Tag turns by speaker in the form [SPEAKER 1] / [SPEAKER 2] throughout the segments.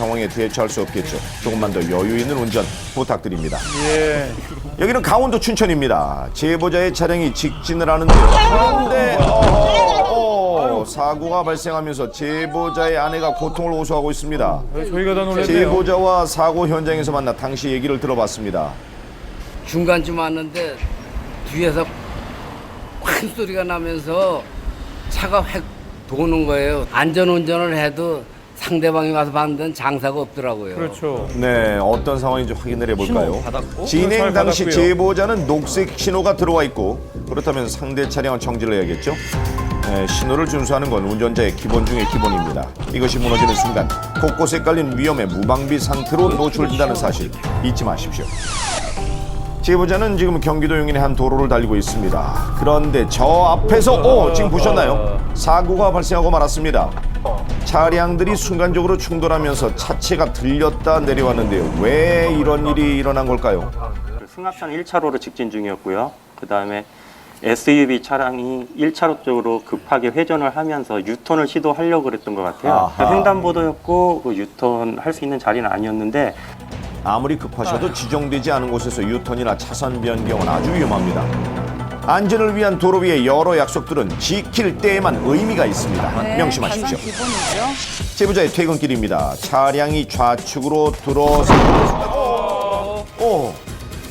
[SPEAKER 1] 상황에 대처할 수 없겠죠. 조금만 더 여유 있는 운전 부탁드립니다.
[SPEAKER 2] 예.
[SPEAKER 1] 여기는 강원도 춘천입니다. 제보자의 차량이 직진을 하는데요. 그런데 사고가 발생하면서 제보자의 아내가 고통을 호소하고 있습니다.
[SPEAKER 2] 저희가 다 놀랐네요.
[SPEAKER 1] 제보자와 사고 현장에서 만나 당시 얘기를 들어봤습니다.
[SPEAKER 3] 중간쯤 왔는데 뒤에서 큰 소리가 나면서 차가 획 도는 거예요. 안전운전을 해도 상대방이 와서 봤는데 장사가 없더라고요.
[SPEAKER 2] 그렇죠.
[SPEAKER 1] 네, 어떤 상황인지 확인을 해볼까요?
[SPEAKER 2] 신호 받았고?
[SPEAKER 1] 진행
[SPEAKER 2] 잘
[SPEAKER 1] 당시
[SPEAKER 2] 받았고요.
[SPEAKER 1] 제보자는 녹색 신호가 들어와 있고 그렇다면 상대 차량은 정지를 해야겠죠? 네, 신호를 준수하는 건 운전자의 기본 중의 기본입니다. 이것이 무너지는 순간 곳곳에 깔린 위험에 무방비 상태로 노출된다는 사실 잊지 마십시오. 제보자는 지금 경기도 용인의 한 도로를 달리고 있습니다. 그런데 저 앞에서 지금 보셨나요? 사고가 발생하고 말았습니다. 차량들이 순간적으로 충돌하면서 차체가 들렸다 내려왔는데요. 왜 이런 일이 일어난 걸까요?
[SPEAKER 4] 승합차는 1차로로 직진 중이었고요. 그 다음에 SUV 차량이 1차로 쪽으로 급하게 회전을 하면서 유턴을 시도하려고 그랬던 것 같아요.
[SPEAKER 1] 아하.
[SPEAKER 4] 횡단보도였고 그 유턴 할 수 있는 자리는 아니었는데
[SPEAKER 1] 아무리 급하셔도 지정되지 않은 곳에서 유턴이나 차선 변경은 아주 위험합니다. 안전을 위한 도로 위의 여러 약속들은 지킬 때에만 의미가 있습니다. 명심하십시오.
[SPEAKER 5] 기본이죠.
[SPEAKER 1] 제보자의 퇴근길입니다. 차량이 좌측으로 들어서는 순간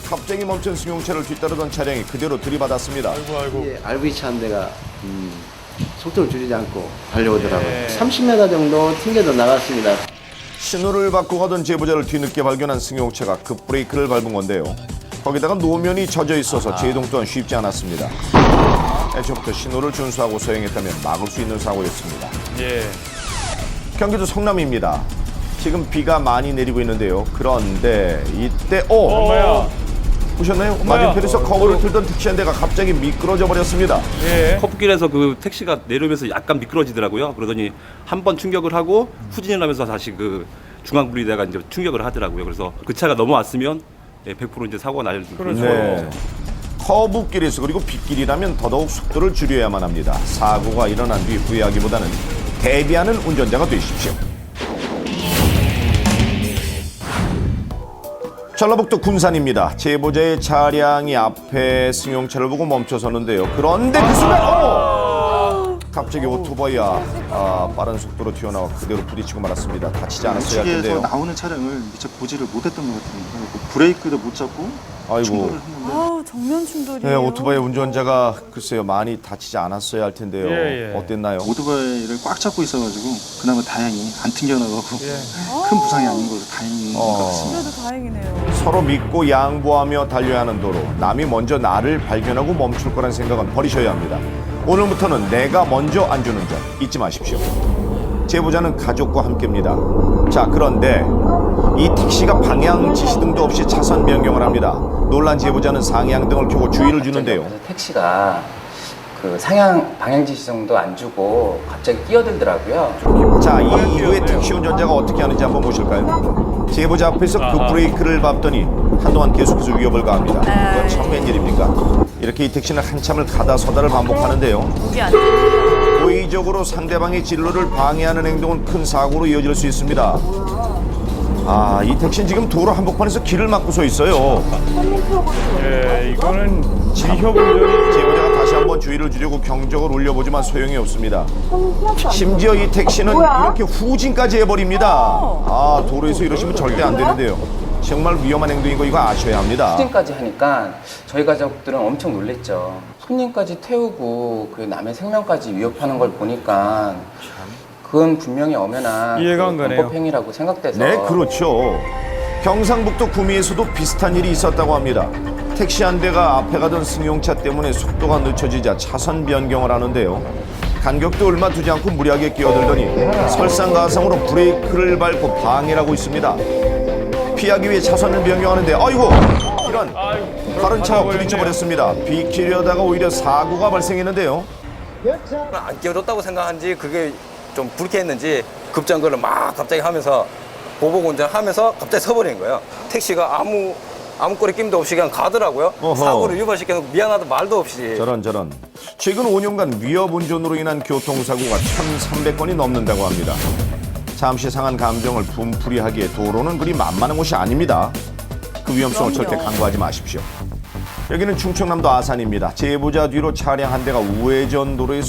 [SPEAKER 1] 갑자기 멈춘 승용차를 뒤따르던 차량이 그대로 들이받았습니다.
[SPEAKER 2] 아이고.
[SPEAKER 6] RV차 한 대가 속도를 줄이지 않고 달려오더라고요. 30m 정도 튕겨져 나갔습니다.
[SPEAKER 1] 신호를 받고 가던 제보자를 뒤늦게 발견한 승용차가 급브레이크를 밟은 건데요. 거기다가 노면이 젖어 있어서 제동 또한 쉽지 않았습니다. 애초부터 신호를 준수하고 서행했다면 막을 수 있는 사고였습니다.
[SPEAKER 2] 예.
[SPEAKER 1] 경기도 성남입니다. 지금 비가 많이 내리고 있는데요. 그런데 이때
[SPEAKER 2] 엄마야.
[SPEAKER 1] 보셨나요? 맞은편에서 커브를 틀던 택시 한 대가 갑자기 미끄러져 버렸습니다.
[SPEAKER 2] 예.
[SPEAKER 7] 커브길에서 그 택시가 내려오면서 약간 미끄러지더라고요. 그러더니 한 번 충격을 하고 후진을 하면서 다시 그 중앙분리대가 이제 충격을 하더라고요. 그래서 그 차가 넘어왔으면 100% 이제 사고가 날
[SPEAKER 2] 그렇죠.
[SPEAKER 1] 네. 커브길에서 그리고 빗길이라면 더더욱 속도를 줄여야만 합니다. 사고가 일어난 뒤 후회하기보다는 대비하는 운전자가 되십시오. 전라북도 군산입니다. 제보자의 차량이 앞에 승용차를 보고 멈춰서는데요. 그런데 그 순간 갑자기 오토바이가 빠른 속도로 튀어나와 그대로 부딪히고 말았습니다. 다치지 않았어야 할
[SPEAKER 8] 우측에서
[SPEAKER 1] 텐데요.
[SPEAKER 8] 나오는 차량을 미처 보지를 못했던 것 같아요. 브레이크도 못 잡고
[SPEAKER 1] 아이고.
[SPEAKER 8] 충돌을 했는데
[SPEAKER 5] 아우, 정면 충돌이에요.
[SPEAKER 1] 네, 오토바이 운전자가 글쎄요 많이 다치지 않았어야 할 텐데요.
[SPEAKER 2] 예.
[SPEAKER 1] 어땠나요?
[SPEAKER 8] 오토바이를 꽉 잡고 있어가지고 그나마 다행히 안 튕겨나가고 큰 부상이 아닌 걸로 다행인 것 같습니다.
[SPEAKER 5] 그래도 다행이네요.
[SPEAKER 1] 서로 믿고 양보하며 달려야 하는 도로. 남이 먼저 나를 발견하고 멈출 거란 생각은 버리셔야 합니다. 오늘부터는 내가 먼저 안전운전 잊지 마십시오. 제보자는 가족과 함께입니다. 자, 그런데 이 택시가 방향 지시등도 없이 차선 변경을 합니다. 놀란 제보자는 상향등을 켜고 주의를 주는데요.
[SPEAKER 9] 택시가 그 상향 방향 지시등도 안 주고 갑자기 끼어들더라고요.
[SPEAKER 1] 자, 이 이후에 택시 운전자가 어떻게 하는지 한번 보실까요? 제보자 앞에서 급브레이크를 밟더니 한동안 계속해서 위협을 가합니다. 이건 처음 웬일입니까? 이렇게 이 택시는 한참을 가다 서다를 반복하는데요.
[SPEAKER 5] 목이 안 돼.
[SPEAKER 1] 고의적으로 상대방의 진로를 방해하는 행동은 큰 사고로 이어질 수 있습니다. 이 택시는 지금 도로 한복판에서 길을 막고 서 있어요.
[SPEAKER 2] 예, 이거는 지협 운전이
[SPEAKER 1] 제보자가 다시 한번 주의를 주려고 경적을 울려보지만 소용이 없습니다. 심지어 이 택시는 이렇게 후진까지 해버립니다. 도로에서 이러시면 절대 안 되는데요. 정말 위험한 행동인 거 이거 아셔야 합니다.
[SPEAKER 9] 후진까지 하니까 저희 가족들은 엄청 놀랬죠. 손님까지 태우고 그 남의 생명까지 위협하는 걸 보니까 그건 분명히 엄연한
[SPEAKER 2] 이해가 안 가네요.
[SPEAKER 9] 범법행위라고 생각돼서
[SPEAKER 1] 네, 그렇죠. 경상북도 구미에서도 비슷한 일이 있었다고 합니다. 택시 한 대가 앞에 가던 승용차 때문에 속도가 늦춰지자 차선 변경을 하는데요. 간격도 얼마 두지 않고 무리하게 끼어들더니 설상가상으로 브레이크를 밟고 방해를 하고 있습니다. 피하기 위해 차선을 변경하는데 이런 다른 차와 부딪혀버렸습니다. 비키려다가 오히려 사고가 발생했는데요.
[SPEAKER 10] 안 끼워줬다고 생각한지 그게 좀 불쾌했는지 급정거를 막 갑자기 하면서 보복 운전하면서 갑자기 서버린 거예요. 택시가 아무 꼬리 낌도 없이 그냥 가더라고요.
[SPEAKER 1] 어허.
[SPEAKER 10] 사고를 유발시켜서 미안하다 말도 없이.
[SPEAKER 1] 저런. 최근 5년간 위협 운전으로 인한 교통사고가 1,300건이 넘는다고 합니다. 잠시 상한 감정을 분풀이하기에 도로는 그리 만만한 곳이 아닙니다. 그 위험성을
[SPEAKER 5] 그럼요.
[SPEAKER 1] 절대 간과하지 마십시오. 여기는 충청남도 아산입니다. 제보자 뒤로 차량 한 대가 우회전 도로에서